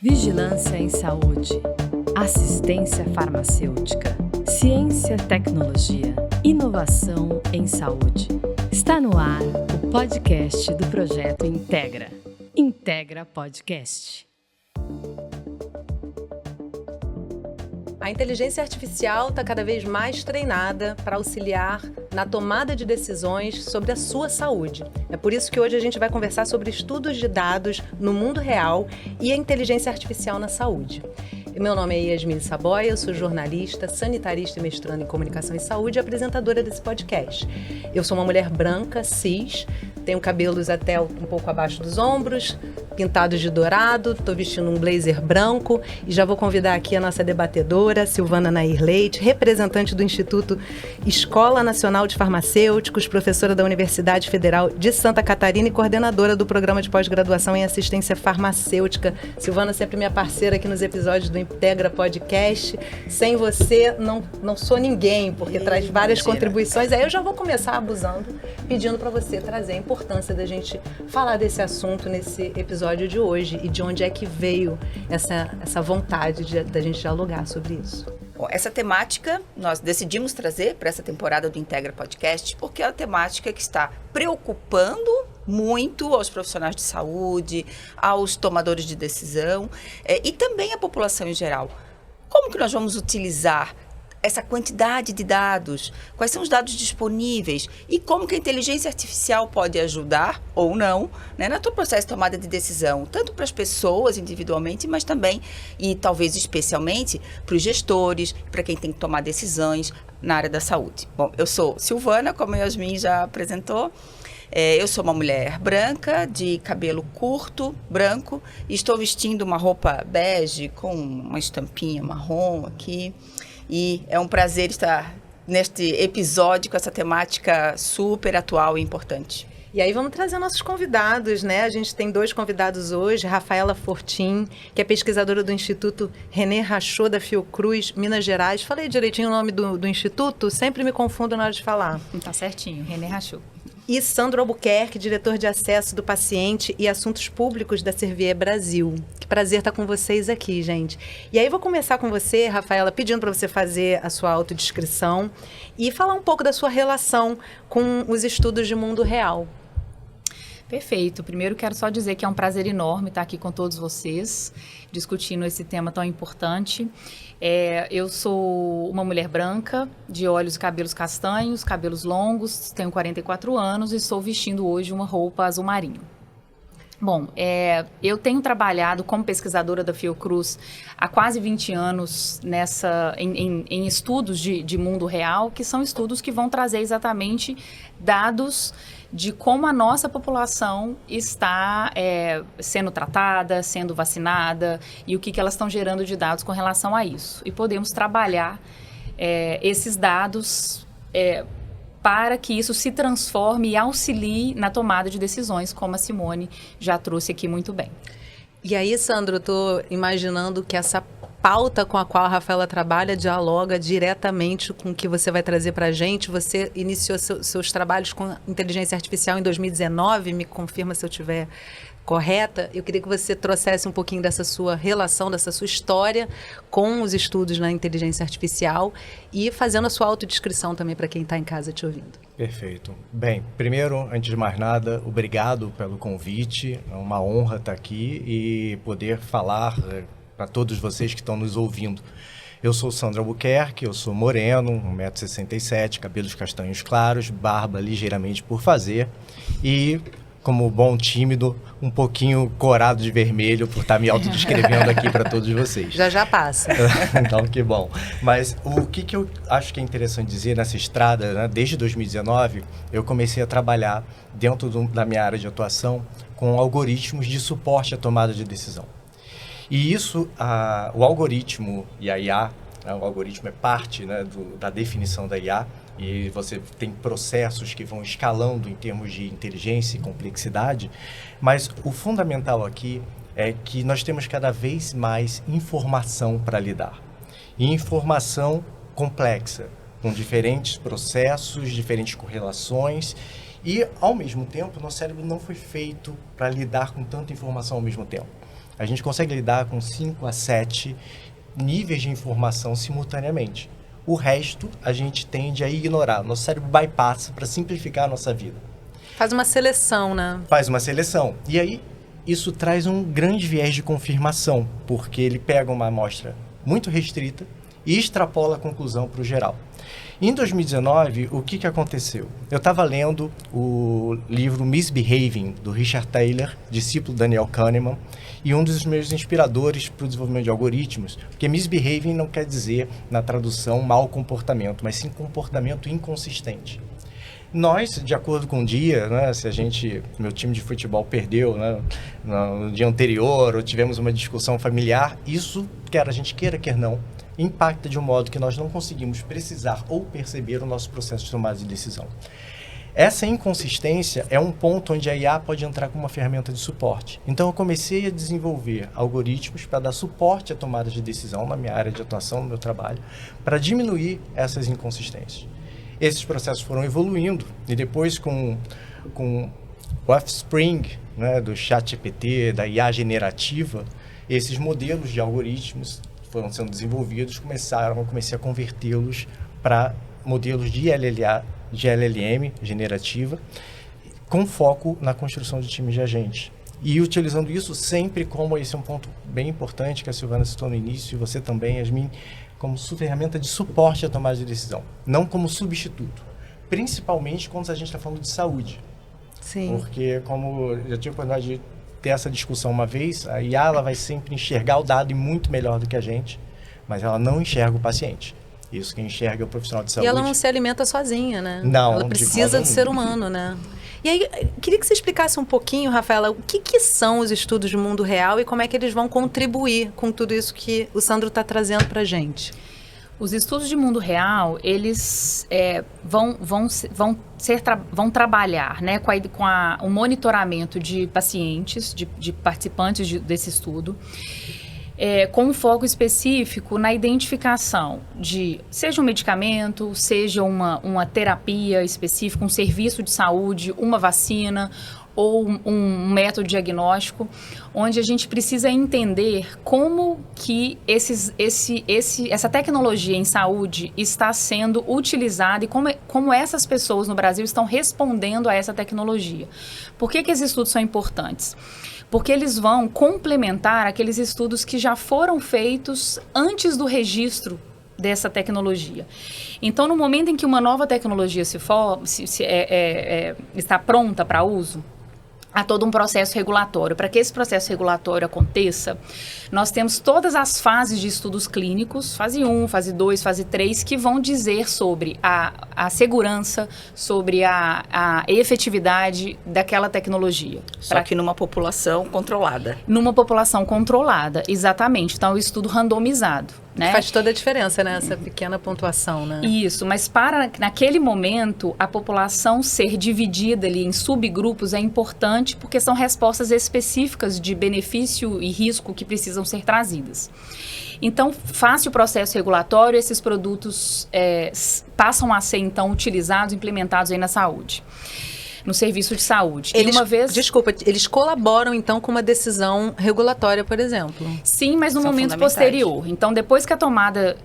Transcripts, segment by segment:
Vigilância em saúde, assistência farmacêutica, ciência, tecnologia, inovação em saúde. Está no ar o podcast do projeto Integra. Integra Podcast. A inteligência artificial está cada vez mais treinada para auxiliar na tomada de decisões sobre a sua saúde. É por isso que hoje a gente vai conversar sobre estudos de dados no mundo real e a inteligência artificial na saúde. Meu nome é Yasmine Saboia, eu sou jornalista, sanitarista e mestranda em comunicação e saúde e apresentadora desse podcast. Eu sou uma mulher branca, cis, tenho cabelos até um pouco abaixo dos ombros, pintados de dourado, estou vestindo um blazer branco e já vou convidar aqui a nossa debatedora, Silvana Nair Leite, representante do Instituto Escola Nacional de Farmacêuticos, professora da Universidade Federal de Santa Catarina e coordenadora do Programa de Pós-Graduação em Assistência Farmacêutica. Silvana, sempre minha parceira aqui nos episódios do Integra Podcast. Sem você, não sou ninguém, porque traz várias contribuições. Aí eu já vou começar abusando, pedindo para você trazer a importância da gente falar desse assunto nesse episódio de hoje e de onde é que veio essa vontade da gente dialogar sobre isso. Bom, essa temática nós decidimos trazer para essa temporada do Integra Podcast porque é uma temática que está preocupando muito aos profissionais de saúde, aos tomadores de decisão e também a população em geral. Como que nós vamos utilizar essa quantidade de dados? Quais são os dados disponíveis? E como que a inteligência artificial pode ajudar, ou não, né, no processo de tomada de decisão, tanto para as pessoas individualmente, mas também, e talvez especialmente, para os gestores, para quem tem que tomar decisões na área da saúde. Bom, eu sou Silvana, como a Yasmin já apresentou. Eu sou uma mulher branca, de cabelo curto, branco, e estou vestindo uma roupa bege com uma estampinha marrom aqui. E é um prazer estar neste episódio com essa temática super atual e importante. E aí vamos trazer nossos convidados, né? A gente tem 2 convidados hoje, Rafaela Fortin, que é pesquisadora do Instituto René Rachot da Fiocruz, Minas Gerais. Falei direitinho o nome do instituto? Sempre me confundo na hora de falar. Tá certinho, René Rachot. E Sandro Albuquerque, diretor de acesso do paciente e assuntos públicos da Servier Brasil. Que prazer estar com vocês aqui, gente. E aí vou começar com você, Rafaela, pedindo para você fazer a sua autodescrição e falar um pouco da sua relação com os estudos de mundo real. Perfeito. Primeiro quero só dizer que é um prazer enorme estar aqui com todos vocês, discutindo esse tema tão importante. Eu sou uma mulher branca, de olhos e cabelos castanhos, cabelos longos, tenho 44 anos e estou vestindo hoje uma roupa azul marinho. Bom, eu tenho trabalhado como pesquisadora da Fiocruz há quase 20 anos em estudos de mundo real, que são estudos que vão trazer exatamente dados de como a nossa população está sendo tratada, sendo vacinada e o que elas estão gerando de dados com relação a isso. E podemos trabalhar esses dados para que isso se transforme e auxilie na tomada de decisões, como a Simone já trouxe aqui muito bem. E aí, Sandro, eu estou imaginando que essa pauta com a qual a Rafaela trabalha dialoga diretamente com o que você vai trazer para a gente. Você iniciou seus trabalhos com inteligência artificial em 2019, me confirma se eu estiver correta. Eu queria que você trouxesse um pouquinho dessa sua relação, dessa sua história com os estudos na inteligência artificial e fazendo a sua autodescrição também para quem está em casa te ouvindo. Perfeito. Bem, primeiro, antes de mais nada, obrigado pelo convite. É uma honra estar aqui e poder falar para todos vocês que estão nos ouvindo. Eu sou Sandro Albuquerque, eu sou moreno, 1,67 m, cabelos castanhos claros, barba ligeiramente por fazer e, como bom tímido, um pouquinho corado de vermelho por estar me autodescrevendo aqui para todos vocês. Já passa. Então, que bom. Mas o que eu acho que é interessante dizer nessa estrada, né, desde 2019, eu comecei a trabalhar dentro da minha área de atuação com algoritmos de suporte à tomada de decisão. E isso, o algoritmo e a IA, o algoritmo é parte, né, da definição da IA, e você tem processos que vão escalando em termos de inteligência e complexidade, mas o fundamental aqui é que nós temos cada vez mais informação para lidar. E informação complexa, com diferentes processos, diferentes correlações, e, ao mesmo tempo, nosso cérebro não foi feito para lidar com tanta informação ao mesmo tempo. a gente consegue lidar com 5 a 7 níveis de informação simultaneamente. O resto, a gente tende a ignorar. Nosso cérebro bypassa para simplificar a nossa vida. Faz uma seleção, né? Faz uma seleção. E aí, isso traz um grande viés de confirmação, porque ele pega uma amostra muito restrita e extrapola a conclusão para o geral. Em 2019, o que aconteceu? Eu estava lendo o livro Misbehaving, do Richard Thaler, discípulo do Daniel Kahneman, e um dos meus inspiradores para o desenvolvimento de algoritmos, porque misbehaving não quer dizer, na tradução, mau comportamento, mas sim comportamento inconsistente. Nós, de acordo com o dia, né, se meu time de futebol perdeu, né, no dia anterior, ou tivemos uma discussão familiar, isso, quer a gente queira, quer não, impacta de um modo que nós não conseguimos precisar ou perceber o nosso processo de tomada de decisão. Essa inconsistência é um ponto onde a IA pode entrar como uma ferramenta de suporte. Então, eu comecei a desenvolver algoritmos para dar suporte à tomada de decisão na minha área de atuação, no meu trabalho, para diminuir essas inconsistências. Esses processos foram evoluindo e depois com o Offspring, né, do ChatGPT, da IA generativa, esses modelos de algoritmos foram sendo desenvolvidos, comecei a convertê-los para modelos de LLM generativa, com foco na construção de times de agentes. E utilizando isso sempre como, esse é um ponto bem importante que a Silvana citou no início, e você também, Yasmin, como ferramenta de suporte à tomada de decisão, não como substituto. Principalmente quando a gente está falando de saúde. Sim. Porque, como eu tive a oportunidade de ter essa discussão uma vez, a IA ela vai sempre enxergar o dado muito melhor do que a gente, mas ela não enxerga o paciente. Isso quem enxerga é o profissional de saúde. E ela não se alimenta sozinha, né? Não. Ela precisa do ser humano, né? E aí, queria que você explicasse um pouquinho, Rafaela, o que são os estudos de mundo real e como é que eles vão contribuir com tudo isso que o Sandro está trazendo para a gente. Os estudos de mundo real, eles vão trabalhar, né, com o monitoramento de pacientes, de participantes desse estudo, com um foco específico na identificação de, seja um medicamento, seja uma terapia específica, um serviço de saúde, uma vacina ou um método diagnóstico, onde a gente precisa entender como que essa tecnologia em saúde está sendo utilizada e como essas pessoas no Brasil estão respondendo a essa tecnologia. Por que esses estudos são importantes? Porque eles vão complementar aqueles estudos que já foram feitos antes do registro dessa tecnologia. Então, no momento em que uma nova tecnologia está pronta para uso, há todo um processo regulatório. Para que esse processo regulatório aconteça, nós temos todas as fases de estudos clínicos, fase 1, fase 2, fase 3, que vão dizer sobre a segurança, sobre a efetividade daquela tecnologia. Só que numa população controlada. Numa população controlada, exatamente. Então, é um estudo randomizado. Né? Faz toda a diferença, né? Essa pequena pontuação, né? Isso, mas naquele momento, a população ser dividida ali em subgrupos é importante porque são respostas específicas de benefício e risco que precisam ser trazidas. Então, face o processo regulatório, esses produtos passam a ser, então, utilizados, implementados aí na saúde. No serviço de saúde. Desculpa, eles colaboram então com uma decisão regulatória, por exemplo? Sim, mas no momento posterior. Então, depois que a tomada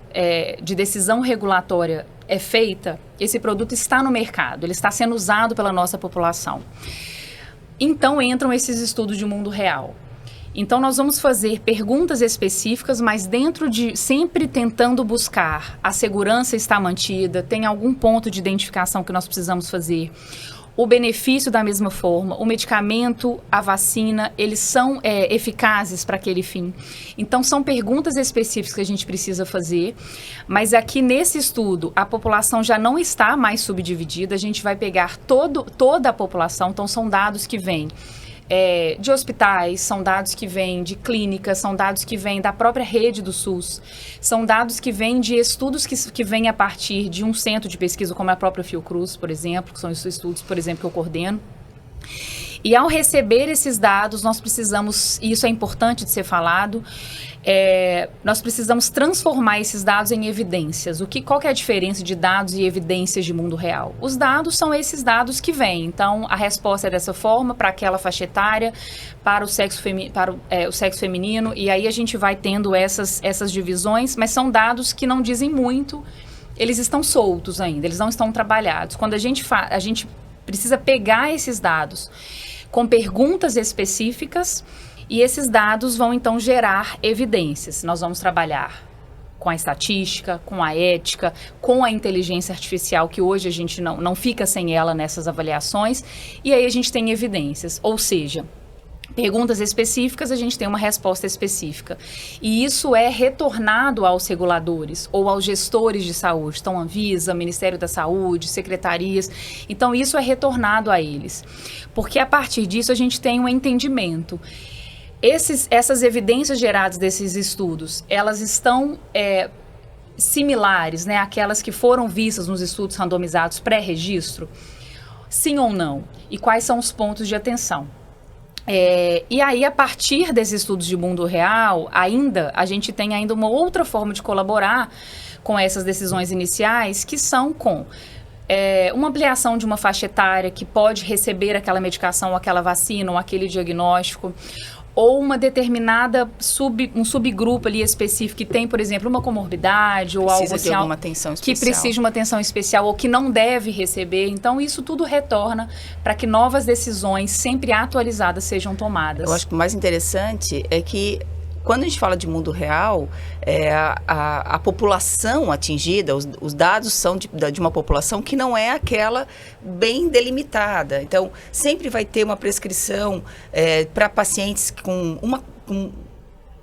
de decisão regulatória é feita, esse produto está no mercado, ele está sendo usado pela nossa população. Então, entram esses estudos de mundo real. Então, nós vamos fazer perguntas específicas, mas sempre tentando buscar a segurança está mantida, tem algum ponto de identificação que nós precisamos fazer. O benefício da mesma forma, o medicamento, a vacina, eles são eficazes para aquele fim. Então, são perguntas específicas que a gente precisa fazer, mas aqui nesse estudo, a população já não está mais subdividida, a gente vai pegar toda a população, então são dados que vêm de hospitais, são dados que vêm de clínicas, são dados que vêm da própria rede do SUS, são dados que vêm de estudos que vêm a partir de um centro de pesquisa, como a própria Fiocruz, por exemplo, que são esses estudos, por exemplo, que eu coordeno. E ao receber esses dados, nós precisamos, e isso é importante de ser falado, nós precisamos transformar esses dados em evidências. Qual que é a diferença de dados e evidências de mundo real? Os dados são esses dados que vêm. Então, a resposta é dessa forma para aquela faixa etária, para o sexo feminino, e aí a gente vai tendo essas divisões, mas são dados que não dizem muito, eles estão soltos ainda, eles não estão trabalhados. Quando a gente precisa pegar esses dados com perguntas específicas, e esses dados vão, então, gerar evidências. Nós vamos trabalhar com a estatística, com a ética, com a inteligência artificial, que hoje a gente não fica sem ela nessas avaliações, e aí a gente tem evidências. Ou seja, perguntas específicas, a gente tem uma resposta específica. E isso é retornado aos reguladores ou aos gestores de saúde. Então, Anvisa, Ministério da Saúde, secretarias. Então, isso é retornado a eles. Porque, a partir disso, a gente tem um entendimento. Essas evidências geradas desses estudos, elas estão similares, né, àquelas que foram vistas nos estudos randomizados pré-registro? Sim ou não? E quais são os pontos de atenção? E aí, a partir desses estudos de mundo real, a gente tem ainda uma outra forma de colaborar com essas decisões iniciais, que são com uma ampliação de uma faixa etária que pode receber aquela medicação, ou aquela vacina, ou aquele diagnóstico, ou uma determinada um subgrupo ali específico que tem, por exemplo, uma comorbidade ou algo assim, uma atenção especial, que precisa de uma atenção especial ou que não deve receber. Então, isso tudo retorna para que novas decisões sempre atualizadas sejam tomadas. Eu acho que o mais interessante é que quando a gente fala de mundo real, a população atingida, os dados são de uma população que não é aquela bem delimitada. Então, sempre vai ter uma prescrição para pacientes com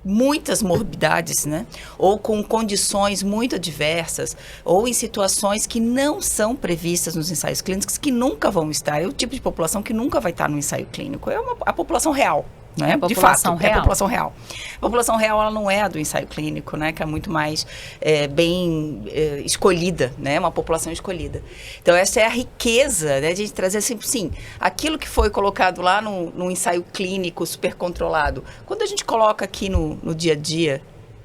muitas morbidades, né? Ou com condições muito adversas, ou em situações que não são previstas nos ensaios clínicos, que nunca vão estar. É o tipo de população que nunca vai estar no ensaio clínico. A população real. Né? De fato, é a população real. A população real, ela não é a do ensaio clínico, né? Que é muito mais bem escolhida, né? Uma população escolhida. Então, essa é a riqueza, né? De a gente trazer assim, sim, aquilo que foi colocado lá no ensaio clínico super controlado, quando a gente coloca aqui no dia a dia,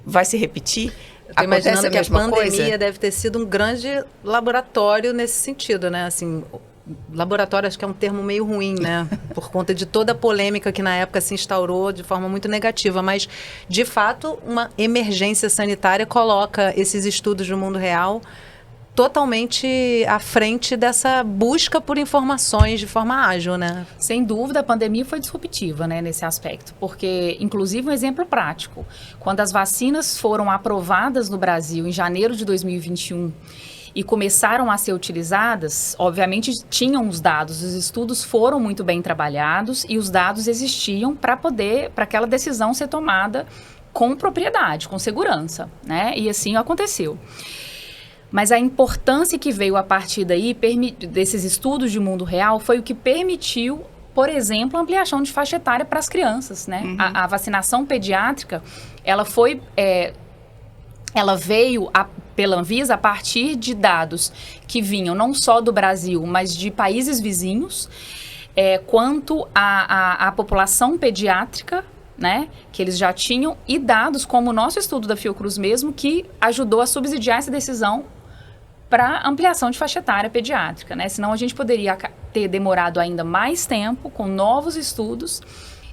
vai se repetir? Estou imaginando que a pandemia deve ter sido um grande laboratório nesse sentido, né? Assim, laboratório acho que é um termo meio ruim, né? Por conta de toda a polêmica que na época se instaurou de forma muito negativa. Mas, de fato, uma emergência sanitária coloca esses estudos do mundo real totalmente à frente dessa busca por informações de forma ágil, né? Sem dúvida, a pandemia foi disruptiva, né, nesse aspecto. Porque, inclusive, um exemplo prático. Quando as vacinas foram aprovadas no Brasil em janeiro de 2021... e começaram a ser utilizadas, obviamente tinham os dados, os estudos foram muito bem trabalhados e os dados existiam para aquela decisão ser tomada com propriedade, com segurança, né? E assim aconteceu. Mas a importância que veio a partir daí, desses estudos de mundo real, foi o que permitiu, por exemplo, a ampliação de faixa etária para as crianças, né? Uhum. A vacinação pediátrica, ela veio pela Anvisa a partir de dados que vinham não só do Brasil, mas de países vizinhos, quanto à população pediátrica, né, que eles já tinham, e dados como o nosso estudo da Fiocruz mesmo, que ajudou a subsidiar essa decisão para ampliação de faixa etária pediátrica, né? Senão a gente poderia ter demorado ainda mais tempo com novos estudos.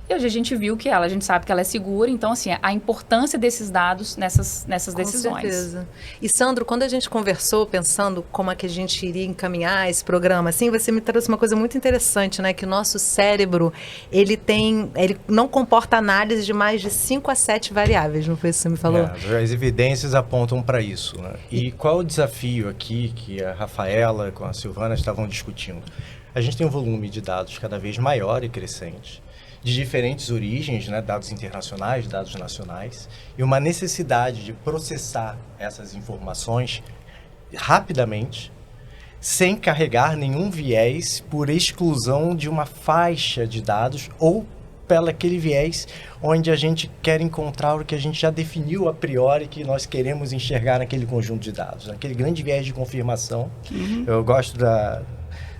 E hoje a gente viu que a gente sabe que ela é segura, então, assim, a importância desses dados nessas decisões. Com certeza. E, Sandro, quando a gente conversou, pensando como é que a gente iria encaminhar esse programa, assim, você me trouxe uma coisa muito interessante, né? Que o nosso cérebro, ele não comporta análise de mais de 5 a 7 variáveis, não foi isso que você me falou? As evidências apontam para isso, né? E qual o desafio aqui que a Rafaela com a Silvana estavam discutindo? A gente tem um volume de dados cada vez maior e crescente, de diferentes origens, né, dados internacionais, dados nacionais, e uma necessidade de processar essas informações rapidamente, sem carregar nenhum viés por exclusão de uma faixa de dados ou pelo aquele viés onde a gente quer encontrar o que a gente já definiu a priori que nós queremos enxergar naquele conjunto de dados, aquele grande viés de confirmação. Uhum. Eu gosto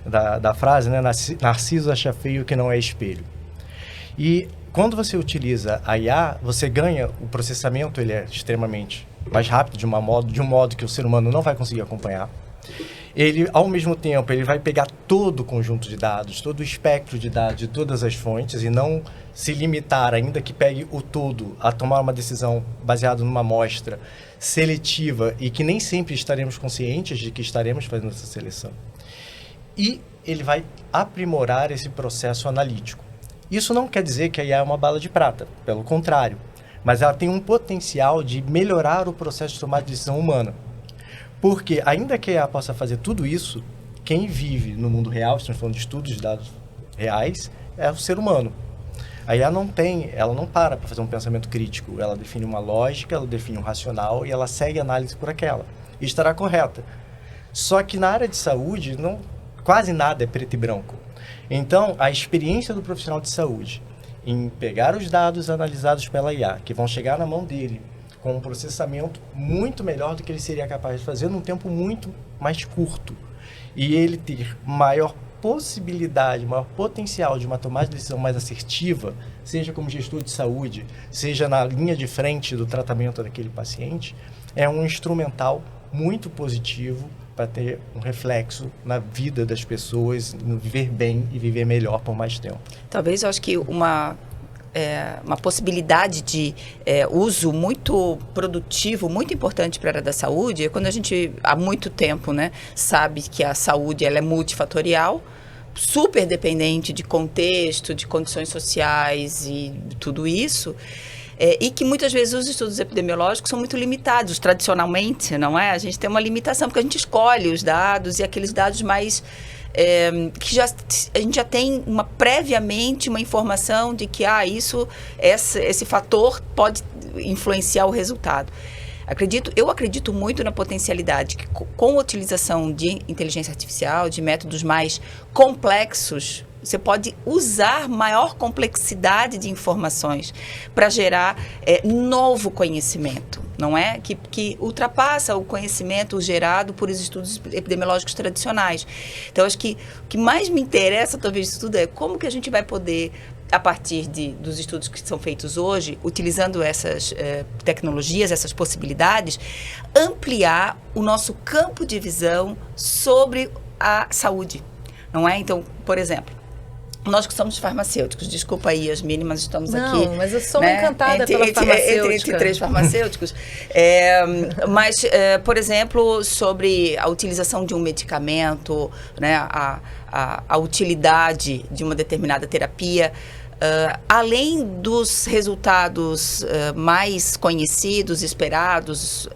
da frase, né? Narciso acha feio o que não é espelho. E quando você utiliza a IA, você ganha o processamento, ele é extremamente mais rápido, de um modo que o ser humano não vai conseguir acompanhar. Ele, ao mesmo tempo, ele vai pegar todo o conjunto de dados, todo o espectro de dados de todas as fontes e não se limitar, ainda que pegue o todo, a tomar uma decisão baseada numa amostra seletiva e que nem sempre estaremos conscientes de que estaremos fazendo essa seleção. E ele vai aprimorar esse processo analítico. Isso não quer dizer que a IA é uma bala de prata, pelo contrário, mas ela tem um potencial de melhorar o processo de tomada de decisão humana. Porque, ainda que a IA possa fazer tudo isso, quem vive no mundo real, estamos falando de estudos de dados reais, é o ser humano. A IA ela não para fazer um pensamento crítico, ela define uma lógica, ela define um racional e ela segue a análise por aquela. E estará correta. Só que na área de saúde, quase nada é preto e branco. Então, a experiência do profissional de saúde em pegar os dados analisados pela IA, que vão chegar na mão dele, com um processamento muito melhor do que ele seria capaz de fazer num tempo muito mais curto. E ele ter maior possibilidade, maior potencial de uma tomada de decisão mais assertiva, seja como gestor de saúde, seja na linha de frente do tratamento daquele paciente, é um instrumental muito positivo para ter um reflexo na vida das pessoas, no viver bem e viver melhor por mais tempo. Talvez, eu acho que uma possibilidade de uso muito produtivo, muito importante para a área da saúde, é quando a gente, há muito tempo, né, sabe que a saúde ela é multifatorial, super dependente de contexto, de condições sociais e tudo isso, e que muitas vezes os estudos epidemiológicos são muito limitados, tradicionalmente, não é? A gente tem uma limitação, porque a gente escolhe os dados e aqueles dados mais... que a gente já tem previamente uma informação de que esse fator pode influenciar o resultado. Eu acredito muito na potencialidade que, com a utilização de inteligência artificial, de métodos mais complexos, você pode usar maior complexidade de informações para gerar novo conhecimento, não é? Que ultrapassa o conhecimento gerado por estudos epidemiológicos tradicionais. Então, acho que o que mais me interessa, talvez, disso tudo é como que a gente vai poder, a partir dos estudos que são feitos hoje, utilizando essas tecnologias, essas possibilidades, ampliar o nosso campo de visão sobre a saúde, não é? Então, por exemplo, nós que somos farmacêuticos, desculpa aí, Yasmine, mas estamos aqui... Não, mas eu sou encantada pela farmacêutica. Entre três farmacêuticos. Por exemplo, sobre a utilização de um medicamento, né, a utilidade de uma determinada terapia, além dos resultados mais conhecidos, esperados,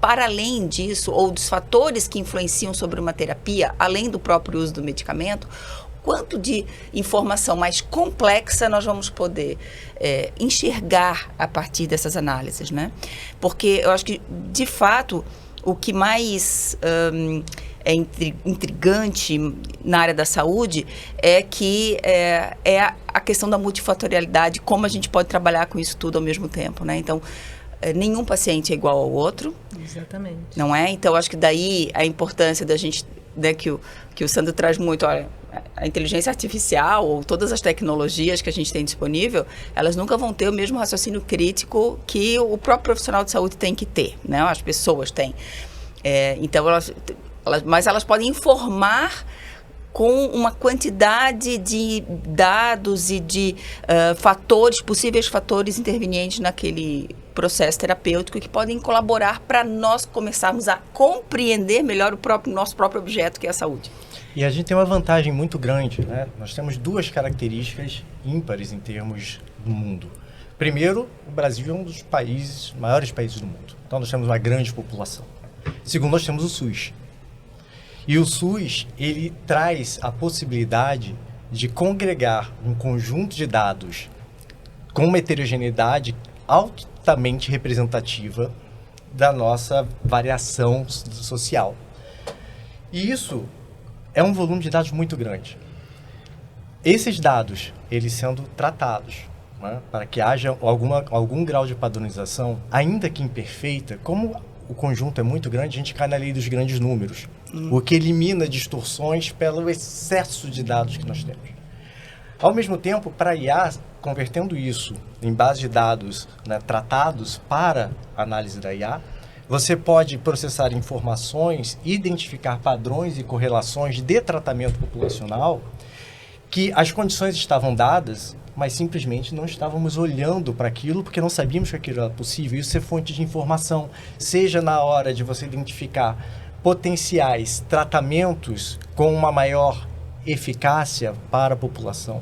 para além disso, ou dos fatores que influenciam sobre uma terapia, além do próprio uso do medicamento, quanto de informação mais complexa nós vamos poder enxergar a partir dessas análises, né? Porque eu acho que, de fato, o que mais é intrigante na área da saúde é que é a questão da multifatorialidade, como a gente pode trabalhar com isso tudo ao mesmo tempo, né? Então, nenhum paciente é igual ao outro. Exatamente. Não é? Então, acho que daí a importância da gente, né, que o Sandro traz muito, olha, a inteligência artificial ou todas as tecnologias que a gente tem disponível, elas nunca vão ter o mesmo raciocínio crítico que o próprio profissional de saúde tem que ter, né? As pessoas têm. Então, mas elas podem informar com uma quantidade de dados e de possíveis fatores intervenientes naquele processo terapêutico que podem colaborar para nós começarmos a compreender melhor o nosso próprio objeto, que é a saúde. E a gente tem uma vantagem muito grande, né? Nós temos duas características ímpares em termos do mundo. Primeiro, o Brasil é um dos maiores países do mundo. Então, nós temos uma grande população. Segundo, nós temos o SUS. E o SUS, ele traz a possibilidade de congregar um conjunto de dados com uma heterogeneidade altamente representativa da nossa variação social. E isso é um volume de dados muito grande. Esses dados, eles sendo tratados, né, para que haja algum grau de padronização, ainda que imperfeita, como o conjunto é muito grande, a gente cai na lei dos grandes números. o que elimina distorções pelo excesso de dados que nós temos. Ao mesmo tempo, para a IA, convertendo isso em base de dados, né, tratados para análise da IA, você pode processar informações, identificar padrões e correlações de tratamento populacional que as condições estavam dadas, mas simplesmente não estávamos olhando para aquilo porque não sabíamos que aquilo era possível. Isso é fonte de informação, seja na hora de você identificar potenciais tratamentos com uma maior eficácia para a população,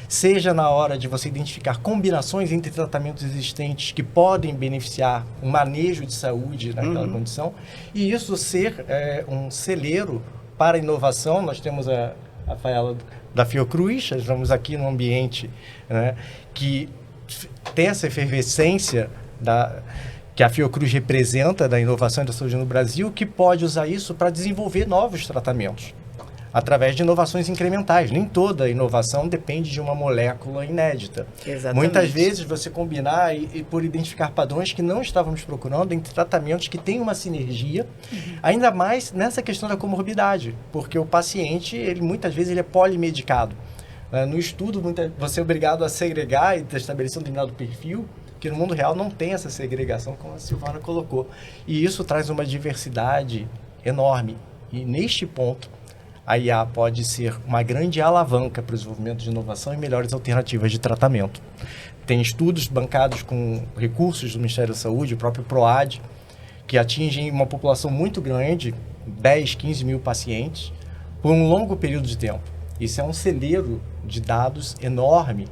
seja na hora de você identificar combinações entre tratamentos existentes que podem beneficiar o manejo de saúde naquela condição, e isso ser um celeiro para a inovação. Nós temos a Rafaela da Fiocruz, estamos aqui num ambiente, né, que tem essa efervescência que a Fiocruz representa da inovação e da saúde no Brasil, que pode usar isso para desenvolver novos tratamentos, através de inovações incrementais. Nem toda inovação depende de uma molécula inédita. Exatamente. Muitas vezes você combinar e por identificar padrões que não estávamos procurando entre tratamentos que têm uma sinergia, ainda mais nessa questão da comorbidade, porque o paciente, muitas vezes, ele é polimedicado. No estudo, você é obrigado a segregar e estabelecer um determinado perfil, que no mundo real não tem essa segregação, como a Silvana colocou. E isso traz uma diversidade enorme. E neste ponto, a IA pode ser uma grande alavanca para o desenvolvimento de inovação e melhores alternativas de tratamento. Tem estudos bancados com recursos do Ministério da Saúde, o próprio PROAD, que atingem uma população muito grande, 10, 15 mil pacientes, por um longo período de tempo. Isso é um celeiro de dados enorme,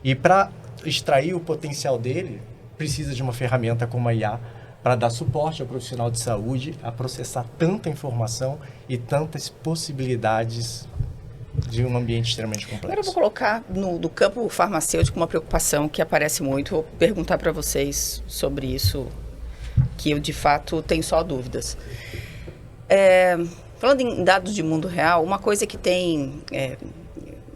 e para extrair o potencial dele, precisa de uma ferramenta como a IA, para dar suporte ao profissional de saúde a processar tanta informação e tantas possibilidades de um ambiente extremamente complexo. Agora eu vou colocar no campo farmacêutico uma preocupação que aparece muito. Vou perguntar para vocês sobre isso, que eu de fato tenho só dúvidas. Falando em dados de mundo real, uma coisa que tem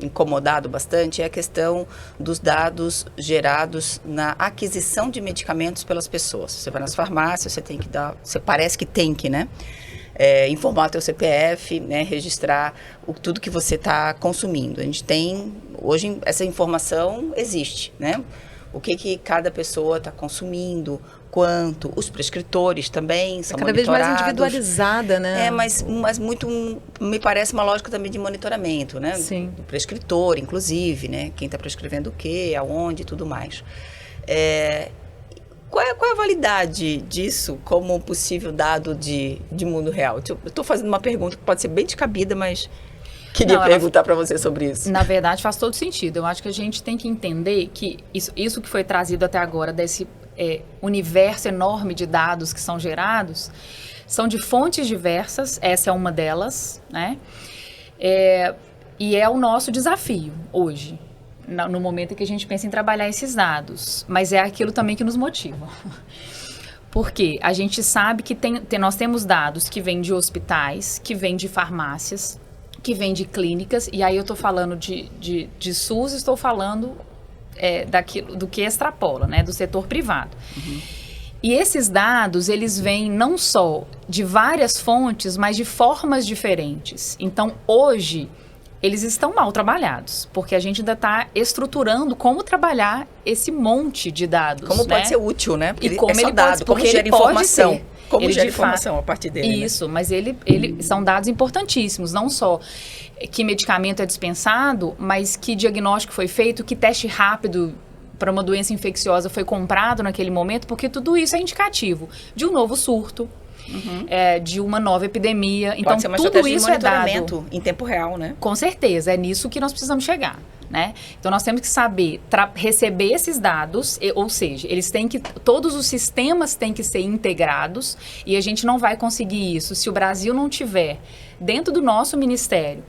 incomodado bastante é a questão dos dados gerados na aquisição de medicamentos pelas pessoas. Você vai nas farmácias, você parece que tem que, né? Informar o teu CPF, né? Registrar tudo que você está consumindo. A gente tem, hoje, essa informação existe, né? O que cada pessoa está consumindo, quanto, os prescritores também são cada vez mais monitorados. Individualizada, né? Mas muito, me parece uma lógica também de monitoramento, né? Sim. Do prescritor, inclusive, né? Quem está prescrevendo o quê, aonde e tudo mais. Qual é a validade disso como um possível dado de mundo real? Eu estou fazendo uma pergunta que pode ser bem descabida, mas queria perguntar para você sobre isso. Na verdade, faz todo sentido. Eu acho que a gente tem que entender que isso que foi trazido até agora, desse universo enorme de dados que são gerados, são de fontes diversas, essa é uma delas, né? E é o nosso desafio hoje, no momento em que a gente pensa em trabalhar esses dados, mas é aquilo também que nos motiva. Porque a gente sabe que nós temos dados que vêm de hospitais, que vêm de farmácias, que vêm de clínicas, e aí eu estou falando de SUS, estou falando do que extrapola, né, do setor privado. E esses dados, eles vêm não só de várias fontes, mas de formas diferentes. Então, hoje, eles estão mal trabalhados, porque a gente ainda está estruturando como trabalhar esse monte de dados. Como pode ser útil, né? Porque como ele dado, como gera informação. Como ele gera informação a partir dele. Isso, né? Mas são dados importantíssimos, não só que medicamento é dispensado, mas que diagnóstico foi feito, que teste rápido para uma doença infecciosa foi comprado naquele momento, porque tudo isso é indicativo de um novo surto, de uma nova epidemia. Pode então, ser uma tudo isso de é dado monitoramento em tempo real, né? Com certeza, é nisso que nós precisamos chegar, né? Então, nós temos que saber receber esses dados, ou seja, todos os sistemas têm que ser integrados, e a gente não vai conseguir isso se o Brasil não tiver, dentro do nosso ministério,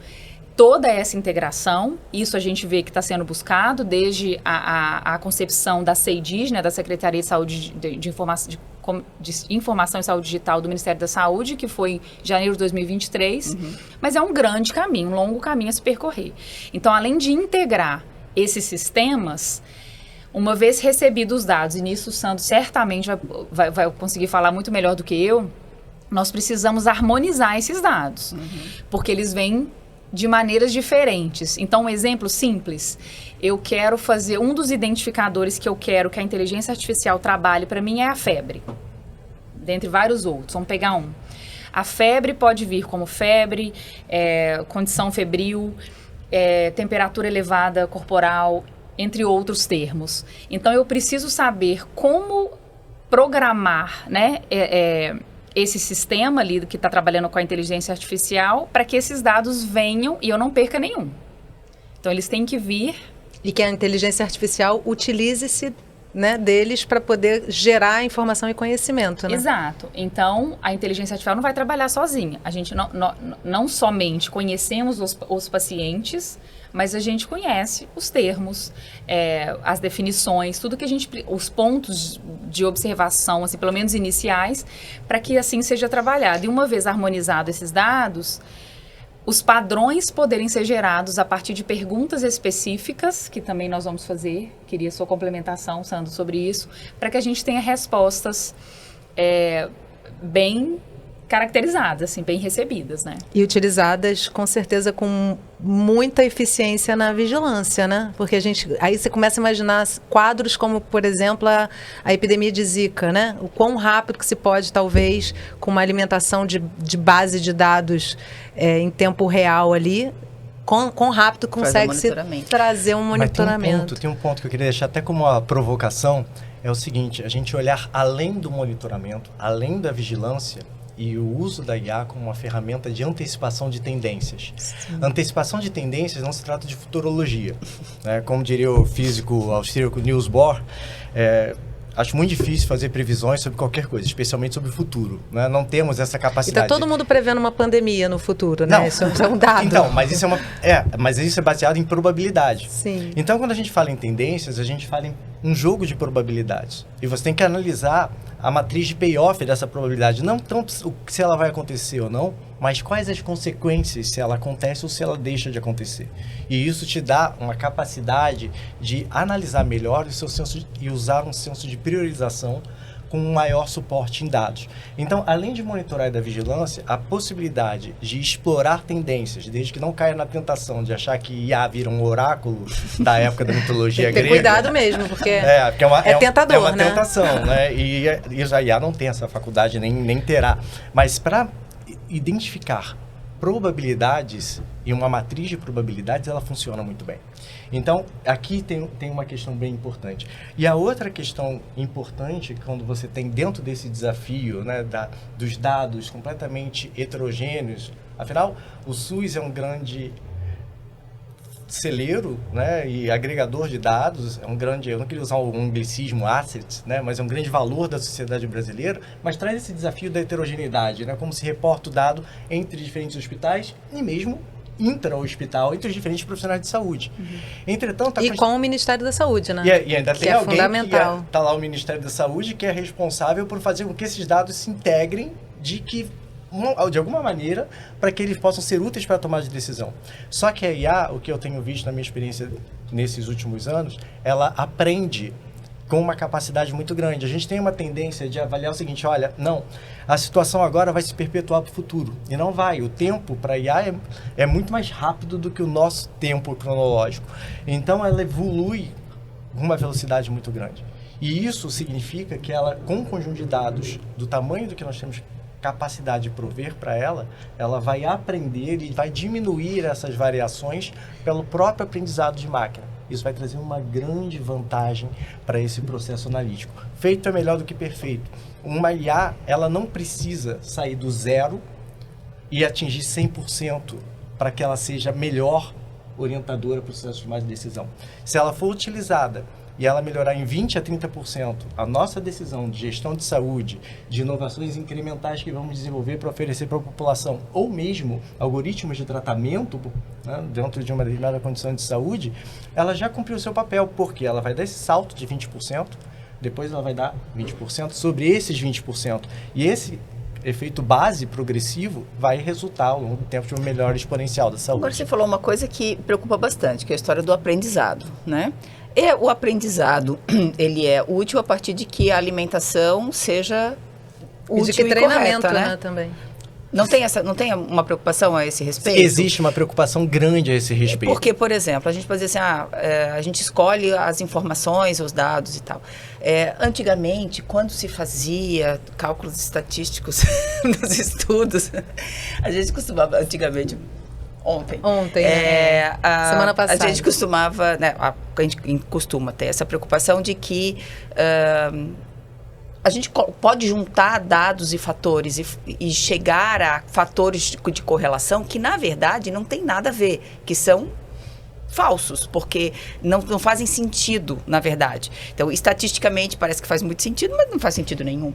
toda essa integração. Isso a gente vê que está sendo buscado desde a concepção da SEIDIG, né, da Secretaria de Saúde de Informação e Saúde Digital do Ministério da Saúde, que foi em janeiro de 2023, mas é um grande caminho, um longo caminho a se percorrer. Então, além de integrar esses sistemas, uma vez recebidos os dados, e nisso o Sandro certamente vai conseguir falar muito melhor do que eu, nós precisamos harmonizar esses dados, porque eles vêm de maneiras diferentes. Então, um exemplo simples, eu quero fazer, um dos identificadores que eu quero que a inteligência artificial trabalhe para mim é a febre, dentre vários outros, vamos pegar um. A febre pode vir como febre, condição febril, temperatura elevada corporal, entre outros termos. Então, eu preciso saber como programar, né, esse sistema ali que está trabalhando com a inteligência artificial para que esses dados venham e eu não perca nenhum. Então, eles têm que vir... E que a inteligência artificial utilize-se, né, deles para poder gerar informação e conhecimento, né? Exato. Então, a inteligência artificial não vai trabalhar sozinha. A gente não somente conhecemos os pacientes, mas a gente conhece os termos, as definições, tudo que a gente... Os pontos de observação, assim, pelo menos iniciais, para que assim seja trabalhado. E uma vez harmonizado esses dados, os padrões poderem ser gerados a partir de perguntas específicas, que também nós vamos fazer, queria sua complementação, Sandro, sobre isso, para que a gente tenha respostas bem caracterizadas, assim, bem recebidas, né? E utilizadas, com certeza, com muita eficiência na vigilância, né? Porque aí você começa a imaginar quadros como, por exemplo, a epidemia de Zika, né? O quão rápido que se pode, talvez, com uma alimentação de base de dados em tempo real ali, quão rápido consegue se trazer um monitoramento. Mas tem um ponto que eu queria deixar até como uma provocação, é o seguinte, a gente olhar além do monitoramento, além da vigilância, e o uso da IA como uma ferramenta de antecipação de tendências. Sim. Antecipação de tendências não se trata de futurologia, né? Como diria o físico austríaco Niels Bohr, acho muito difícil fazer previsões sobre qualquer coisa, especialmente sobre o futuro, né? Não temos essa capacidade. E está todo mundo prevendo uma pandemia no futuro, né? Não. Isso é um dado. Então, mas isso é baseado em probabilidade. Sim. Então, quando a gente fala em tendências, a gente fala em um jogo de probabilidades. E você tem que analisar a matriz de payoff dessa probabilidade. Não tanto se ela vai acontecer ou não, mas quais as consequências se ela acontece ou se ela deixa de acontecer. E isso te dá uma capacidade de analisar melhor o seu senso e usar um senso de priorização com um maior suporte em dados. Então, além de monitorar e da vigilância, a possibilidade de explorar tendências, desde que não caia na tentação de achar que IA vira um oráculo da época da mitologia grega. Tem que ter cuidado mesmo, porque porque tentador, é uma né? tentação, né? E a IA não tem essa faculdade, nem terá. Mas para identificar probabilidades e uma matriz de probabilidades, ela funciona muito bem. Então, aqui tem uma questão bem importante. E a outra questão importante, quando você tem dentro desse desafio, né, dos dados completamente heterogêneos, afinal, o SUS é um grande celeiro, né, e agregador de dados, é um grande, eu não queria usar um anglicismo assets, né, mas é um grande valor da sociedade brasileira, mas traz esse desafio da heterogeneidade, né, como se reporta o dado entre diferentes hospitais e mesmo intra-hospital, entre os diferentes profissionais de saúde. Entretanto, com o Ministério da Saúde, né? E ainda tem alguém fundamental. Que está lá, o Ministério da Saúde, que é responsável por fazer com que esses dados se integrem de alguma maneira, para que eles possam ser úteis para a tomada de decisão. Só que a IA, o que eu tenho visto na minha experiência nesses últimos anos, ela aprende com uma capacidade muito grande. A gente tem uma tendência de avaliar o seguinte, olha, não, a situação agora vai se perpetuar para o futuro. E não vai. O tempo para a IA é muito mais rápido do que o nosso tempo cronológico. Então, ela evolui com uma velocidade muito grande. E isso significa que ela, com um conjunto de dados do tamanho do que nós temos capacidade de prover para ela, ela vai aprender e vai diminuir essas variações pelo próprio aprendizado de máquina. Isso vai trazer uma grande vantagem para esse processo analítico. Feito é melhor do que perfeito. Uma IA, ela não precisa sair do zero e atingir 100% para que ela seja melhor orientadora para o processo de tomada de decisão. Se ela for utilizada e ela melhorar em 20% a 30% a nossa decisão de gestão de saúde, de inovações incrementais que vamos desenvolver para oferecer para a população, ou mesmo algoritmos de tratamento, né, dentro de uma determinada condição de saúde, ela já cumpriu o seu papel, porque ela vai dar esse salto de 20%, depois ela vai dar 20% sobre esses 20%. E esse efeito base progressivo vai resultar ao longo do tempo de uma melhora exponencial da saúde. Agora você falou uma coisa que preocupa bastante, que é a história do aprendizado, né? O aprendizado, ele é útil a partir de que a alimentação seja E de que treinamento, né, também. Não tem uma preocupação a esse respeito? Existe uma preocupação grande a esse respeito. Porque, por exemplo, a gente pode dizer assim, a gente escolhe as informações, os dados e tal. Antigamente, quando se fazia cálculos estatísticos nos estudos, a gente costumava, antigamente, ontem, semana passada, a gente costumava, né, a gente costuma ter essa preocupação de que a gente pode juntar dados e fatores e chegar a fatores de correlação que, na verdade, não tem nada a ver, que são falsos, porque não fazem sentido, na verdade. Então, estatisticamente, parece que faz muito sentido, mas não faz sentido nenhum.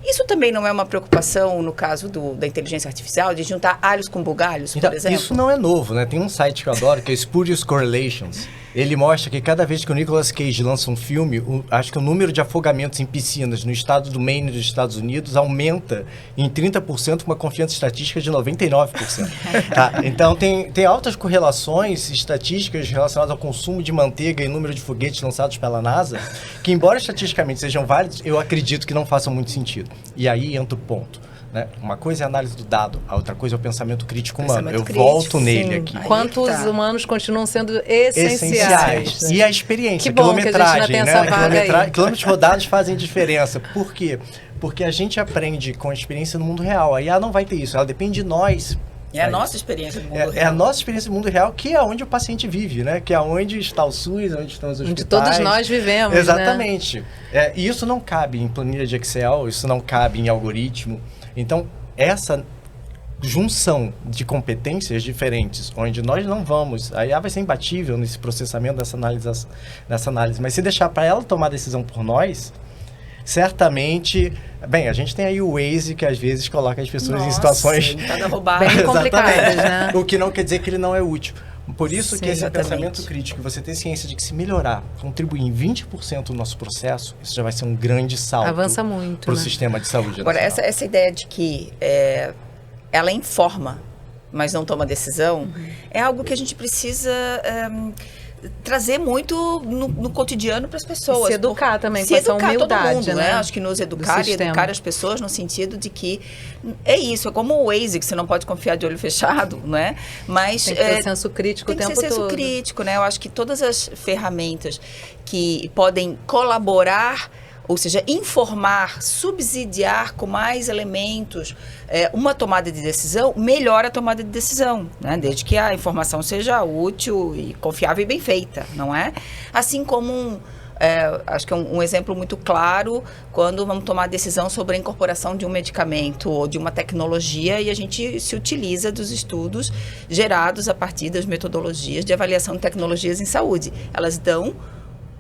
Isso também não é uma preocupação, no caso da inteligência artificial, de juntar alhos com bugalhos, então, por exemplo? Isso não é novo, né? Tem um site que eu adoro, que é Spurious Correlations. Ele mostra que cada vez que o Nicolas Cage lança um filme, acho que o número de afogamentos em piscinas no estado do Maine dos Estados Unidos aumenta em 30%, com uma confiança estatística de 99%. Tá? Então, tem altas correlações estatísticas relacionadas ao consumo de manteiga e número de foguetes lançados pela NASA, que, embora estatisticamente sejam válidos, eu acredito que não façam muito sentido. E aí entra o ponto. Né? Uma coisa é a análise do dado, a outra coisa é o pensamento crítico humano. Eu volto nele aqui. Quanto os humanos continuam sendo essenciais. E a experiência, que bom quilometragem, que a gente ainda tem essa vaga aí. Quilômetros rodados fazem diferença. Por quê? Porque a gente aprende com a experiência no mundo real. A IA não vai ter isso, ela depende de nós. É a nossa experiência no mundo real. É a nossa experiência no mundo real, que é onde o paciente vive, né? Que é onde está o SUS, onde estão os hospitais. Onde todos nós vivemos, exatamente. Né? E isso não cabe em planilha de Excel, isso não cabe em algoritmo. Então, essa junção de competências diferentes, onde nós não vamos... A IA vai ser imbatível nesse processamento dessa análise. Mas se deixar para ela tomar decisão por nós... Certamente, bem, a gente tem aí o Waze que às vezes coloca as pessoas em situações bem complicadas, né? O que não quer dizer que ele não é útil. Por isso que esse exatamente. pensamento crítico, você ter ciência de que se melhorar, contribuir em 20% do nosso processo, isso já vai ser um grande salto. Avança muito, para o né? sistema de saúde. Agora, essa ideia de que ela informa, mas não toma decisão, é algo que a gente precisa... trazer muito no cotidiano para as pessoas. Se educar também, com essa humildade, todo mundo, né? Acho que nos educar e educar as pessoas no sentido de que é isso, é como o Waze, que você não pode confiar de olho fechado, né? Mas tem que ter senso crítico o tempo todo. Tem que ter senso crítico, né? Eu acho que todas as ferramentas que podem colaborar, ou seja, informar, subsidiar com mais elementos uma tomada de decisão, melhora a tomada de decisão, né? Desde que a informação seja útil e confiável e bem feita, não é? Assim como, acho que é um exemplo muito claro, quando vamos tomar a decisão sobre a incorporação de um medicamento ou de uma tecnologia e a gente se utiliza dos estudos gerados a partir das metodologias de avaliação de tecnologias em saúde. Elas dão,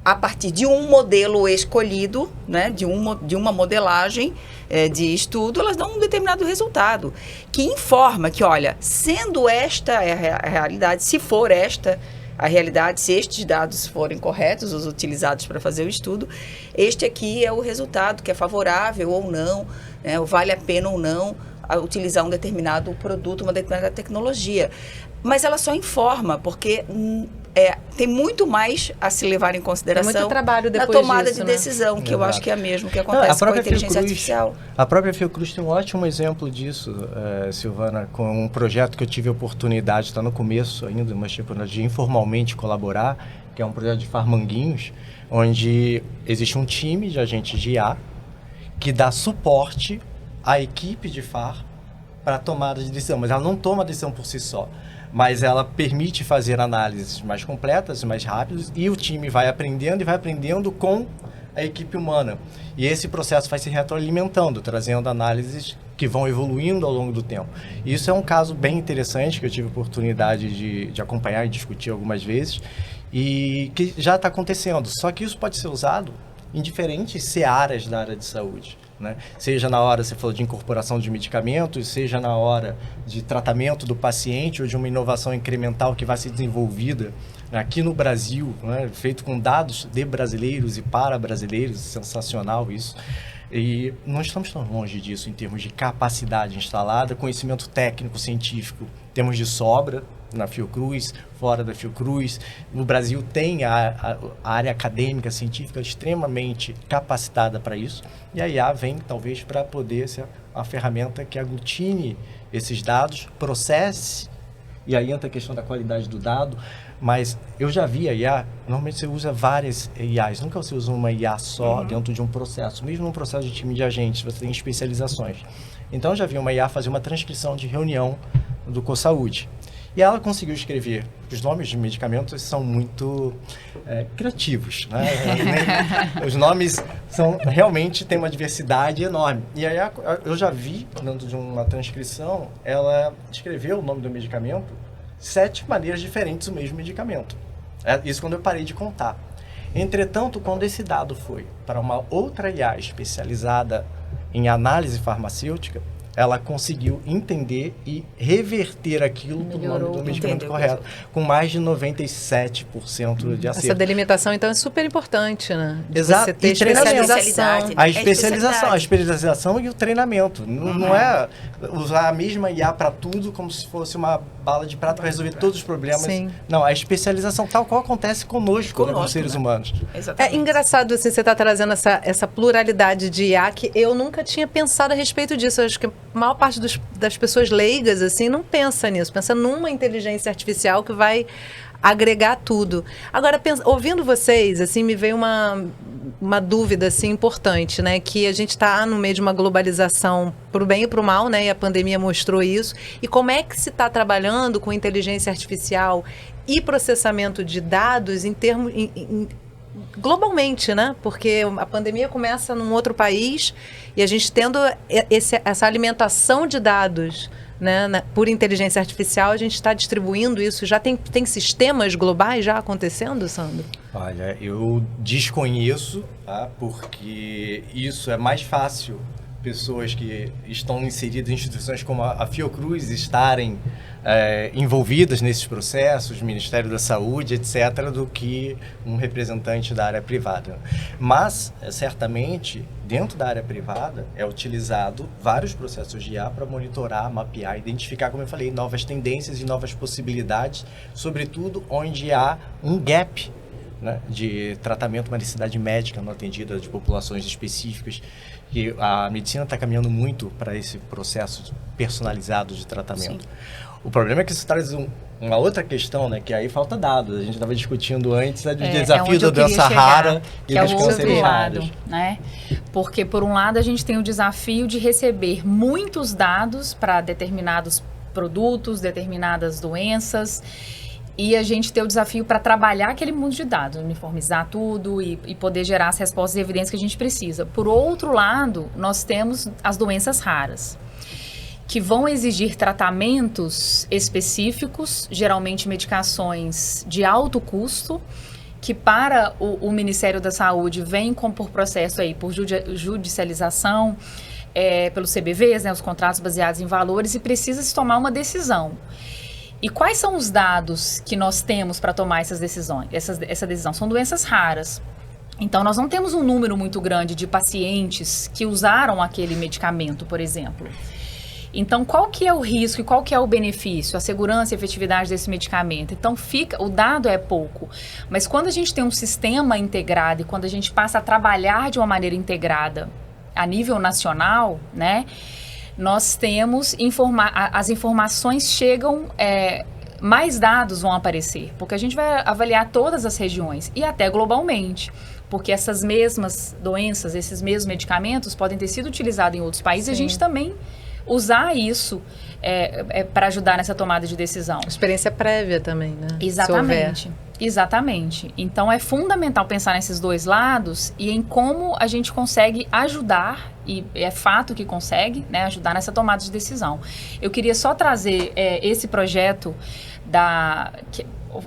a partir de um modelo escolhido, né, de uma modelagem de estudo, elas dão um determinado resultado, que informa que, olha, sendo esta a realidade, se for esta a realidade, se estes dados forem corretos, os utilizados para fazer o estudo, este aqui é o resultado, que é favorável ou não, né, ou vale a pena ou não utilizar um determinado produto, uma determinada tecnologia. Mas ela só informa, porque tem muito mais a se levar em consideração muito trabalho depois na tomada disso, de decisão, né? que eu acho que é mesmo que acontece com a inteligência artificial. A própria Fiocruz tem um ótimo exemplo disso, Silvana, com um projeto que eu tive a oportunidade, está no começo ainda, mas tipo, de informalmente colaborar, que é um projeto de Farmanguinhos, onde existe um time de agentes de IA que dá suporte à equipe de FAR para a tomada de decisão, mas ela não toma a decisão por si só. Mas ela permite fazer análises mais completas, mais rápidas, e o time vai aprendendo com a equipe humana. E esse processo vai se retroalimentando, trazendo análises que vão evoluindo ao longo do tempo. E isso é um caso bem interessante, que eu tive a oportunidade de acompanhar e discutir algumas vezes, e que já está acontecendo. Só que isso pode ser usado em diferentes searas da área de saúde. Né? Seja na hora, você falou de incorporação de medicamentos, seja na hora de tratamento do paciente ou de uma inovação incremental que vai ser desenvolvida aqui no Brasil, né? Feito com dados de brasileiros e para brasileiros, sensacional isso. E não estamos tão longe disso em termos de capacidade instalada, conhecimento técnico, científico, temos de sobra, na Fiocruz, fora da Fiocruz. No Brasil tem a área acadêmica, científica extremamente capacitada para isso. E a IA vem, talvez, para poder ser a ferramenta que aglutine esses dados, processe, e aí entra a questão da qualidade do dado. Mas eu já vi a IA, normalmente você usa várias IAs, nunca você usa uma IA só dentro de um processo. Mesmo num processo de time de agentes, você tem especializações. Então, eu já vi uma IA fazer uma transcrição de reunião do CoSaúde. E ela conseguiu escrever. Os nomes de medicamentos são muito criativos, né? Os nomes realmente têm uma diversidade enorme. E aí eu já vi, dentro de uma transcrição, ela escreveu o nome do medicamento 7 maneiras diferentes do mesmo medicamento. Isso quando eu parei de contar. Entretanto, quando esse dado foi para uma outra IA especializada em análise farmacêutica, ela conseguiu entender e reverter aquilo do nome do medicamento correto, com mais de 97% de acerto. Essa delimitação, então, é super importante, né? De Exato. você ter E especialização. A especialização e o treinamento. Não é usar a mesma IA para tudo como se fosse uma bala de prata para resolver todos os problemas. Sim. Não, a especialização tal qual acontece conosco, né, como seres humanos. Exatamente. É engraçado, assim, você está trazendo essa pluralidade de IA que eu nunca tinha pensado a respeito disso. Eu acho que a maior parte das pessoas leigas, assim, não pensa nisso. Pensa numa inteligência artificial que vai agregar tudo. Agora, ouvindo vocês, assim, me veio uma dúvida, assim, importante, né? Que a gente está no meio de uma globalização para o bem e para o mal, né? E a pandemia mostrou isso. E como é que se está trabalhando com inteligência artificial e processamento de dados em termos... globalmente, né? Porque a pandemia começa num outro país e a gente tendo essa alimentação de dados, né, por inteligência artificial, a gente está distribuindo isso. Já tem sistemas globais já acontecendo, Sandro? Olha, eu desconheço, tá? Porque isso é mais fácil pessoas que estão inseridas em instituições como a Fiocruz estarem envolvidas nesses processos, Ministério da Saúde, etc., do que um representante da área privada. Mas, certamente, dentro da área privada, é utilizado vários processos de IA para monitorar, mapear, identificar, como eu falei, novas tendências e novas possibilidades, sobretudo onde há um gap, né, de tratamento, uma necessidade médica não atendida de populações específicas. E a medicina está caminhando muito para esse processo personalizado de tratamento. Sim. O problema é que isso traz uma outra questão, né? Que aí falta dados. A gente estava discutindo antes dos desafios da doença rara e dos cânceres raros, né? Porque, por um lado, a gente tem o desafio de receber muitos dados para determinados produtos, determinadas doenças, e a gente tem o desafio para trabalhar aquele mundo de dados, uniformizar tudo e poder gerar as respostas e evidências que a gente precisa. Por outro lado, nós temos as doenças raras, que vão exigir tratamentos específicos, geralmente medicações de alto custo, que para o Ministério da Saúde vem por processo aí, por judicialização, pelos CBVs, né, os contratos baseados em valores, e precisa se tomar uma decisão. E quais são os dados que nós temos para tomar essas decisões? Essa decisão são doenças raras. Então, nós não temos um número muito grande de pacientes que usaram aquele medicamento, por exemplo. Então, qual que é o risco e qual que é o benefício, a segurança e a efetividade desse medicamento? Então, o dado é pouco. Mas quando a gente tem um sistema integrado e quando a gente passa a trabalhar de uma maneira integrada a nível nacional, né? Nós temos as informações chegam, mais dados vão aparecer, porque a gente vai avaliar todas as regiões e até globalmente, porque essas mesmas doenças, esses mesmos medicamentos podem ter sido utilizados em outros países. Sim. E a gente também usar isso para ajudar nessa tomada de decisão. Experiência prévia também, né? Exatamente. Exatamente. Então, é fundamental pensar nesses dois lados e em como a gente consegue ajudar, e é fato que consegue, né, ajudar nessa tomada de decisão. Eu queria só trazer esse projeto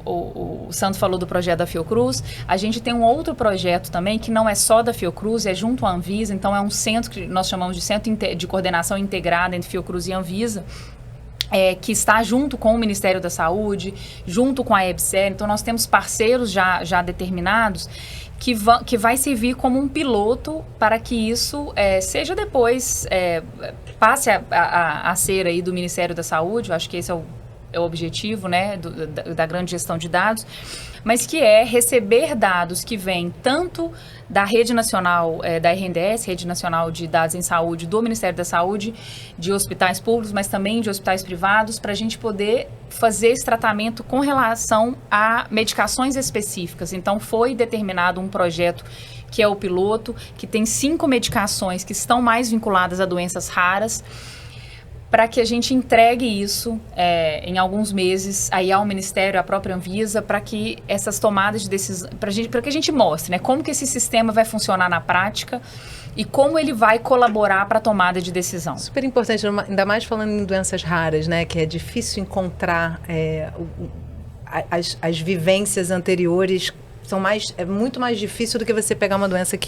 o Sandro falou do projeto da Fiocruz. A gente tem um outro projeto também que não é só da Fiocruz, é junto à Anvisa. Então, é um centro que nós chamamos de Centro de Coordenação Integrada entre Fiocruz e Anvisa, que está junto com o Ministério da Saúde, junto com a EBSER. Então, nós temos parceiros já determinados que vai servir como um piloto para que isso seja depois, passe a ser aí do Ministério da Saúde. Eu acho que esse é é o objetivo, né, da grande gestão de dados, mas que é receber dados que vêm tanto da Rede Nacional, da RNDS, Rede Nacional de Dados em Saúde, do Ministério da Saúde, de hospitais públicos, mas também de hospitais privados, para a gente poder fazer esse tratamento com relação a medicações específicas. Então, foi determinado um projeto que é o piloto, que tem 5 medicações que estão mais vinculadas a doenças raras, para que a gente entregue isso em alguns meses aí ao Ministério, à própria Anvisa, para que essas tomadas de decisão, para que a gente mostre, né, como que esse sistema vai funcionar na prática e como ele vai colaborar para a tomada de decisão. Super importante, ainda mais falando em doenças raras, né, que é difícil encontrar as vivências anteriores. É muito mais difícil do que você pegar uma doença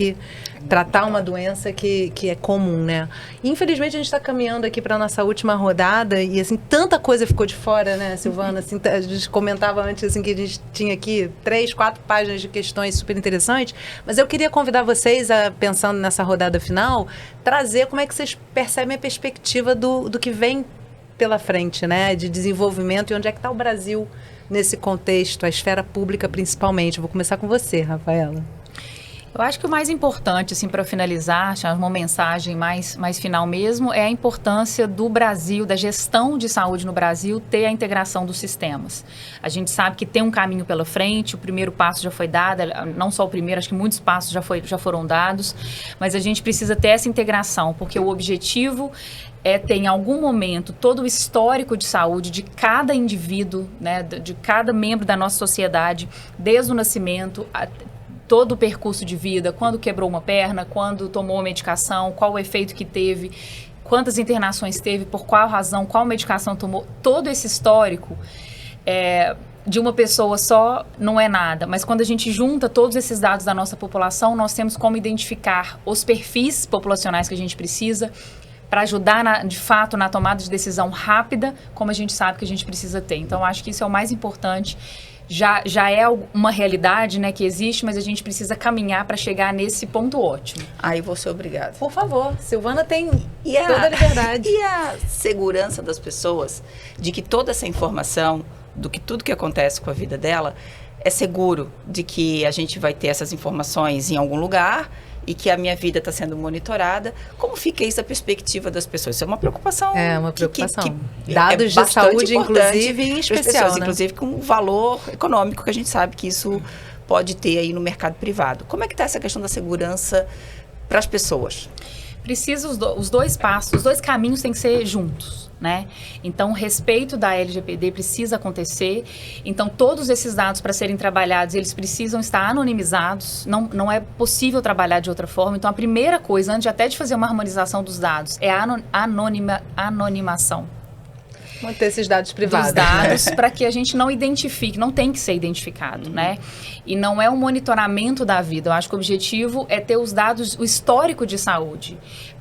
tratar uma doença que é comum, né? Infelizmente, a gente está caminhando aqui para a nossa última rodada e, assim, tanta coisa ficou de fora, né, Silvana? Assim, a gente comentava antes, assim, que a gente tinha aqui 3, 4 páginas de questões super interessantes, mas eu queria convidar vocês, pensando nessa rodada final, trazer como é que vocês percebem a perspectiva do que vem pela frente, né, de desenvolvimento e onde é que está o Brasil nesse contexto, a esfera pública principalmente. Vou começar com você, Rafaela. Eu acho que o mais importante, assim, para finalizar, uma mensagem mais final mesmo, é a importância do Brasil, da gestão de saúde no Brasil, ter a integração dos sistemas. A gente sabe que tem um caminho pela frente, o primeiro passo já foi dado, não só o primeiro, acho que muitos passos já foram dados, mas a gente precisa ter essa integração, porque o objetivo é ter, em algum momento, todo o histórico de saúde de cada indivíduo, né, de cada membro da nossa sociedade, desde o nascimento, todo o percurso de vida, quando quebrou uma perna, quando tomou a medicação, qual o efeito que teve, quantas internações teve, por qual razão, qual medicação tomou, todo esse histórico de uma pessoa só não é nada, mas quando a gente junta todos esses dados da nossa população, nós temos como identificar os perfis populacionais que a gente precisa para ajudar, de fato, na tomada de decisão rápida, como a gente sabe que a gente precisa ter. Então, acho que isso é o mais importante. Já é uma realidade, né, que existe, mas a gente precisa caminhar para chegar nesse ponto ótimo. Aí vou ser obrigada. Por favor, Silvana tem toda a liberdade. E a segurança das pessoas de que toda essa informação, tudo que acontece com a vida dela, é seguro de que a gente vai ter essas informações em algum lugar e que a minha vida está sendo monitorada. Como fica isso da perspectiva das pessoas? Isso é uma preocupação. É uma preocupação. Dados de saúde, inclusive, em especial, pessoas, né? Inclusive com um valor econômico que a gente sabe que isso pode ter aí no mercado privado. Como é que está essa questão da segurança para as pessoas? Precisa os dois passos, os dois caminhos têm que ser juntos, né? Então, o respeito da LGPD precisa acontecer. Então, todos esses dados, para serem trabalhados, eles precisam estar anonimizados. Não é possível trabalhar de outra forma. Então, a primeira coisa, antes até de fazer uma harmonização dos dados, é a anonimação. Manter esses dados privados. Dos dados, para que a gente não identifique, não tem que ser identificado, né? E não é um monitoramento da vida. Eu acho que o objetivo é ter os dados, o histórico de saúde,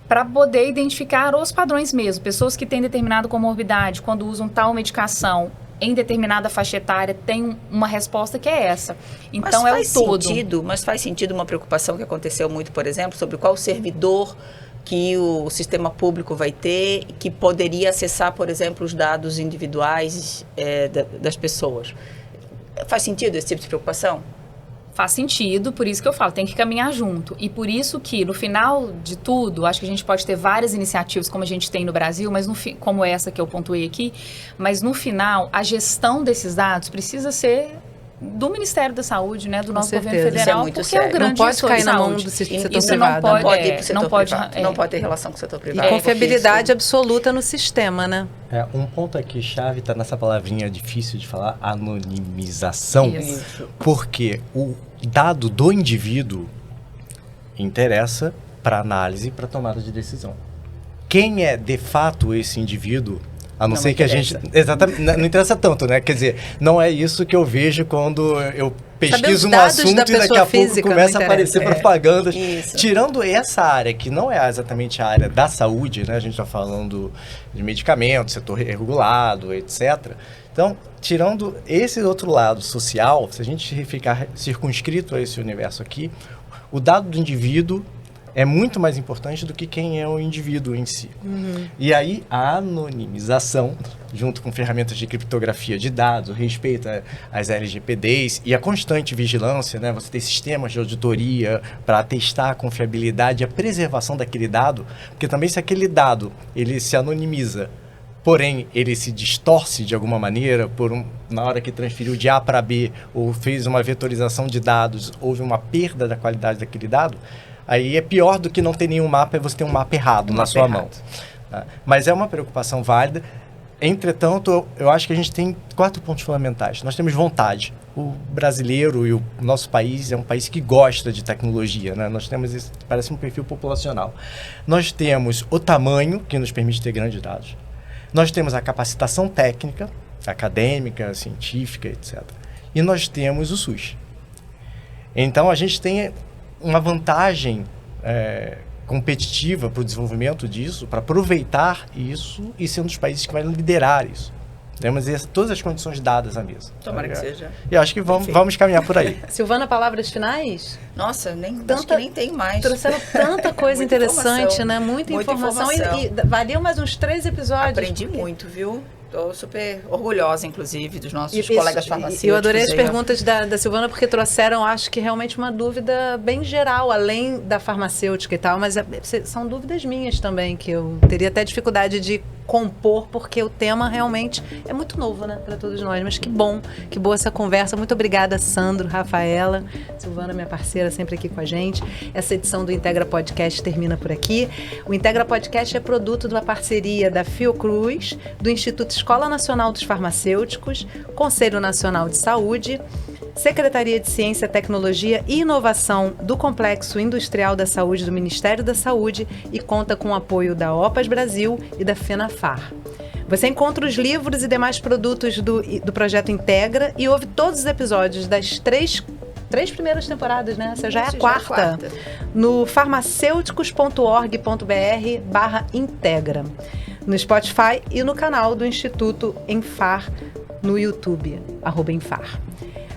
para poder identificar os padrões mesmo. Pessoas que têm determinada comorbidade, quando usam tal medicação em determinada faixa etária, tem uma resposta que é essa. Então, é o todo. Mas faz sentido uma preocupação que aconteceu muito, por exemplo, sobre qual servidor que o sistema público vai ter, que poderia acessar, por exemplo, os dados individuais das pessoas. Faz sentido esse tipo de preocupação? Faz sentido, por isso que eu falo, tem que caminhar junto. E por isso que, no final de tudo, acho que a gente pode ter várias iniciativas, como a gente tem no Brasil, mas como essa que eu pontuei aqui, mas no final, a gestão desses dados precisa ser do Ministério da Saúde, né, do nosso governo federal, isso é muito porque sério. é o grande não pode cair na mão do setor privado. Não pode ir para o setor privado. Não pode ter relação com o setor privado. E confiabilidade absoluta no sistema, né? Um ponto aqui chave está nessa palavrinha difícil de falar, anonimização. Isso. Porque o dado do indivíduo interessa para análise e para tomada de decisão. Quem é de fato esse indivíduo? A não ser que interessa. a gente... Exatamente, não interessa tanto, né? Quer dizer, não é isso que eu vejo quando eu pesquiso um assunto e daqui a pouco começa a aparecer propagandas. Isso. Tirando essa área, que não é exatamente a área da saúde, né? A gente está falando de medicamentos, setor regulado, etc. Então, tirando esse outro lado social, se a gente ficar circunscrito a esse universo aqui, o dado do indivíduo é muito mais importante do que quem é o indivíduo em si. E aí, a anonimização junto com ferramentas de criptografia de dados, respeito às LGPDs e a constante vigilância, né? Você tem sistemas de auditoria para atestar a confiabilidade e a preservação daquele dado, porque também se aquele dado ele se anonimiza, porém ele se distorce de alguma maneira, na hora que transferiu de A para B ou fez uma vetorização de dados, houve uma perda da qualidade daquele dado, aí é pior do que não ter nenhum mapa, é você ter um mapa errado na sua mão. Tá? Mas é uma preocupação válida. Entretanto, eu acho que a gente tem 4 pontos fundamentais. Nós temos vontade. O brasileiro e o nosso país é um país que gosta de tecnologia, né? Nós temos esse, parece um perfil populacional. Nós temos o tamanho, que nos permite ter grandes dados. Nós temos a capacitação técnica, acadêmica, científica, etc. E nós temos o SUS. Então, a gente tem uma vantagem competitiva para o desenvolvimento disso, para aproveitar isso e ser um dos países que vai liderar isso. Temos todas as condições dadas à mesa. Tomara que seja. E acho que vamos caminhar por aí. Silvana, palavras finais? Nossa, acho que nem tem mais. Trouxeram tanta coisa Muita interessante, informação, né? Muita informação. E valiam mais uns 3 episódios. Aprendi muito, viu? Estou super orgulhosa, inclusive, dos nossos colegas farmacêuticos. E eu adorei as perguntas da Silvana, porque trouxeram, acho que realmente uma dúvida bem geral, além da farmacêutica e tal, mas são dúvidas minhas também, que eu teria até dificuldade de compor, porque o tema realmente é muito novo, né, para todos nós. Mas que boa essa conversa. Muito obrigada, Sandro, Rafaela, Silvana, minha parceira, sempre aqui com a gente. Essa edição do Integra Podcast termina por aqui. O Integra Podcast é produto de uma parceria da Fiocruz, do Instituto Escola Nacional dos Farmacêuticos, Conselho Nacional de Saúde, Secretaria de Ciência, Tecnologia e Inovação do Complexo Industrial da Saúde do Ministério da Saúde e conta com o apoio da OPAS Brasil e da FENAFAR. Você encontra os livros e demais produtos do Projeto Integra e ouve todos os episódios das três primeiras temporadas, né? Essa já é a quarta. No farmacêuticos.org.br/integra, no Spotify e no canal do Instituto Enfar no YouTube, @Enfar.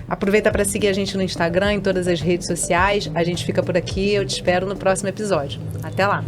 Aproveita para seguir a gente no Instagram, em todas as redes sociais. A gente fica por aqui. Eu te espero no próximo episódio. Até lá!